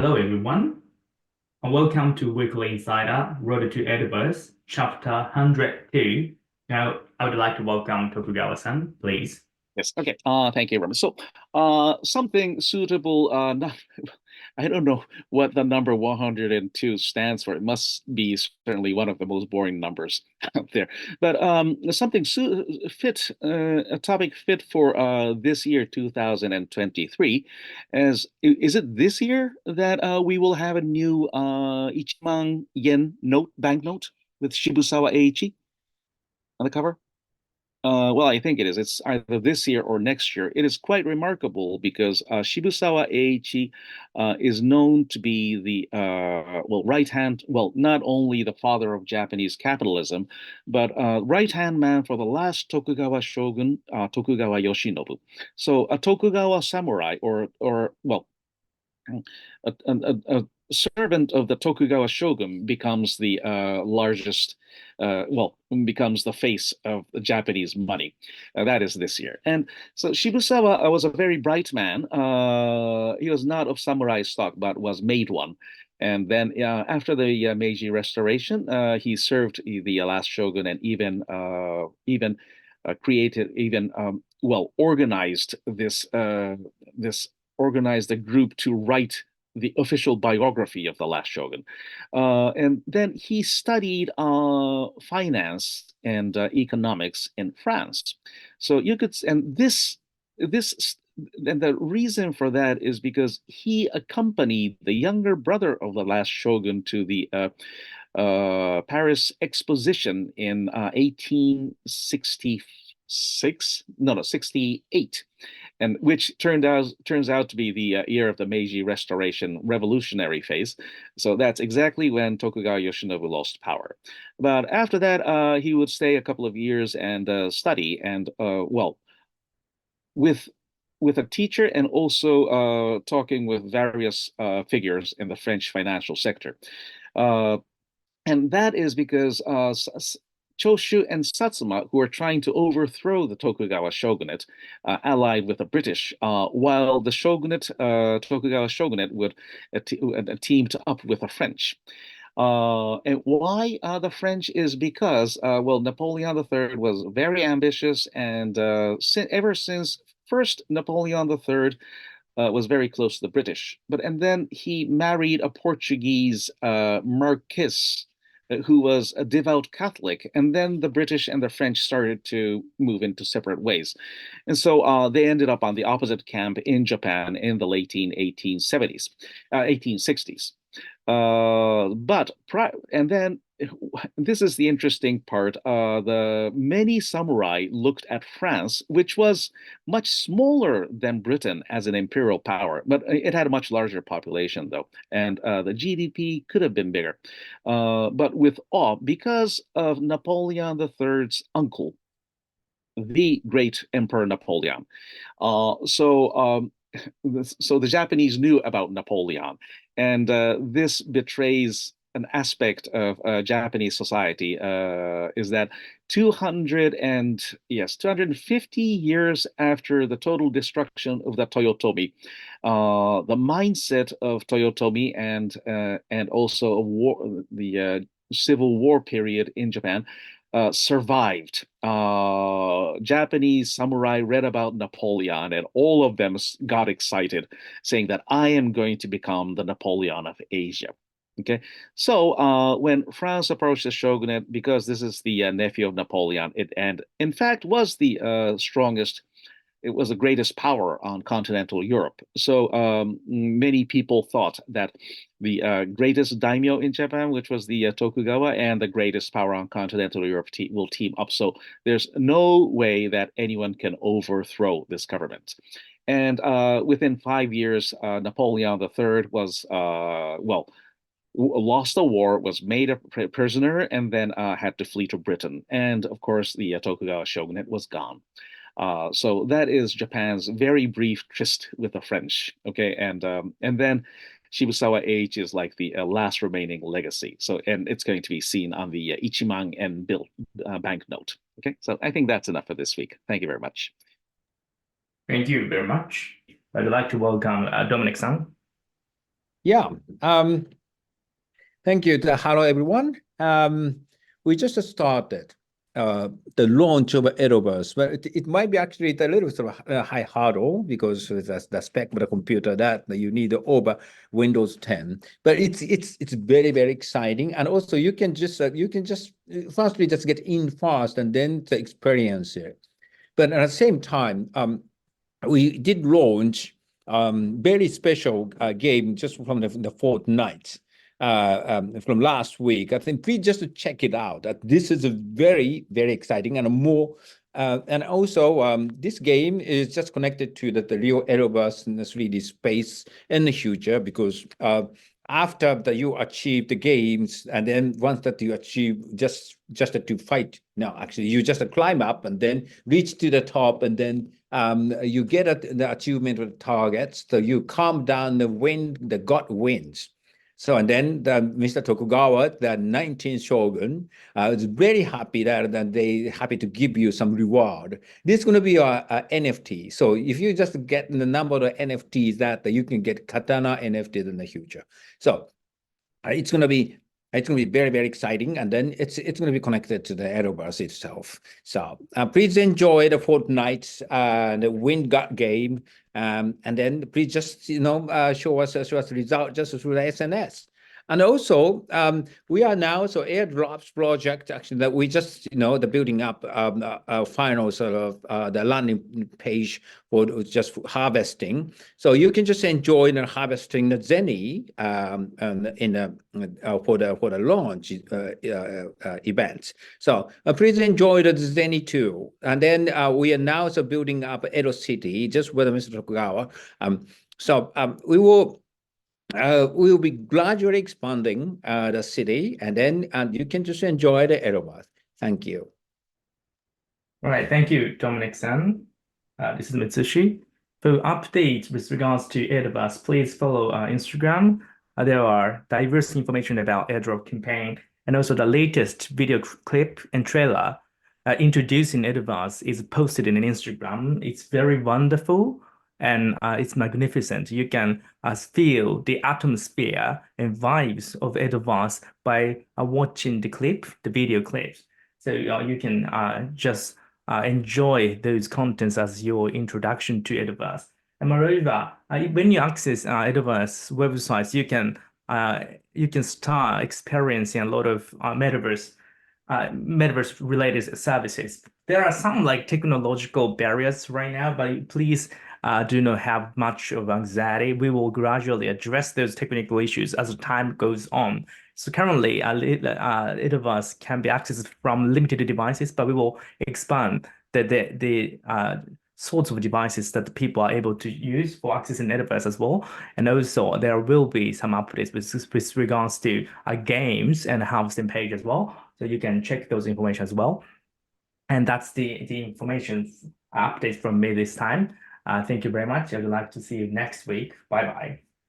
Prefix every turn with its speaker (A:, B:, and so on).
A: Hello, everyone, and welcome to Weekly Insider, Road to Edoverse, Chapter 102. Now, I would like to welcome Tokugawa-san, please.
B: Yes. Okay. Thank you very much. So, something suitable. Not, I don't know what the number 102 stands for. It must be certainly one of the most boring numbers out there. But something fit, a topic fit for this year, 2023. Is it this year that we will have a new 1,000,000 yen banknote with Shibusawa Eiichi on the cover? Well, I think it is. It's either this year or next year. It is quite remarkable because Shibusawa Eiichi is known to be the not only the father of Japanese capitalism, but right-hand man for the last Tokugawa shogun, Tokugawa Yoshinobu. So a Tokugawa samurai, or a servant of the Tokugawa shogun becomes the becomes the face of the Japanese money. That is this year. And so Shibusawa was a very bright man. He was not of samurai stock, but was made one. And then after the Meiji Restoration, he served the last shogun and organized organized a group to write the official biography of the last shogun. And then he studied finance and economics in France. So you could, and the reason for that is because he accompanied the younger brother of the last shogun to the Paris Exposition in 68, and which turns out to be the year of the Meiji Restoration revolutionary phase. So that's exactly when Tokugawa Yoshinobu lost power. But after that, he would stay a couple of years and study, and with a teacher and also talking with various figures in the French financial sector. And that is because Choshu and Satsuma, who were trying to overthrow the Tokugawa shogunate, allied with the British, while the Tokugawa shogunate would teamed up with the French. And why the French is because, Napoleon III was very ambitious, and ever since first Napoleon III was very close to the British, and then he married a Portuguese marquis who was a devout Catholic, and then the British and the French started to move into separate ways. And so they ended up on the opposite camp in Japan in the late 1860s. And then this is the interesting part. The many samurai looked at France, which was much smaller than Britain as an imperial power, but it had a much larger population, though, and the GDP could have been bigger. But with awe, because of Napoleon III's uncle, the great Emperor Napoleon. So the Japanese knew about Napoleon, and this betrays an aspect of Japanese society, is that 250 years after the total destruction of the Toyotomi, the mindset of Toyotomi and also the Civil War period in Japan survived. Japanese samurai read about Napoleon, and all of them got excited, saying that I am going to become the Napoleon of Asia. Okay, so when France approached the shogunate, because this is the nephew of Napoleon, and in fact was the strongest. It was the greatest power on continental Europe. So many people thought that the greatest daimyo in Japan, which was the Tokugawa, and the greatest power on continental Europe will team up. So there's no way that anyone can overthrow this government. And within 5 years, Napoleon III was, lost the war, was made a prisoner, and then had to flee to Britain. And of course, the Tokugawa shogunate was gone. So that is Japan's very brief tryst with the French. Okay, and then Shibusawa Eiichi is like the last remaining legacy. So, and it's going to be seen on the 1,000,000 yen banknote. Okay, so I think that's enough for this week. Thank you very much.
A: Thank you very much. I'd like to welcome Dominic-san.
C: Yeah. Thank you. Hello, everyone. We just started the launch of Edoverse, but it might be actually a little sort of a high hurdle because the spec of the computer that you need over Windows 10. But it's very, very exciting, and also you can just firstly just get in fast and then to experience it. But at the same time, we did launch very special game just from the fortnight from last week. I think please just check it out. This is a very, very exciting and more. And also, this game is just connected to the real Edoverse in the 3D space in the future, because after that you achieve the games, and then once that you achieve just to fight. No, actually, you just climb up and then reach to the top, and then you get the achievement of the targets. So you calm down the god wins. So, and then Mr. Tokugawa, the 19th shogun, is very happy that they happy to give you some reward. This is going to be a NFT. So if you just get the number of NFTs that you can get katana NFTs in the future. So it's going to be very, very exciting, and then it's going to be connected to the Edoverse itself. So please enjoy the fortnight, the Wingard game, and then please just show us the result just through the SNS. And also, we are now airdrops project actually that we just the building up final sort of the landing page for just harvesting. So you can just enjoy the harvesting the Zenny for the launch events. So please enjoy the Zenny too. And then we are now building up Edo City just with Mr. Tokugawa. We will be gradually expanding the city, and then you can just enjoy the Edoverse. Thank you.
A: All right, thank you, Dominic-san. This is Mitsushi. For updates with regards to Edoverse, please follow our Instagram. There are diverse information about airdrop campaign, and also the latest video clip and trailer introducing Edoverse is posted in Instagram. It's very wonderful. And it's magnificent. You can feel the atmosphere and vibes of Edoverse by watching the video clips. So you can just enjoy those contents as your introduction to Edoverse. And moreover, when you access Edoverse websites, you can start experiencing a lot of metaverse related services. There are some technological barriers right now, but please do not have much of anxiety. We will gradually address those technical issues as time goes on. So currently, Edoverse can be accessed from limited devices, but we will expand the sorts of devices that people are able to use for accessing Edoverse as well. And also, there will be some updates with regards to games and harvesting page as well. So you can check those information as well. And that's the information updates from me this time. Thank you very much. I would like to see you next week. Bye-bye.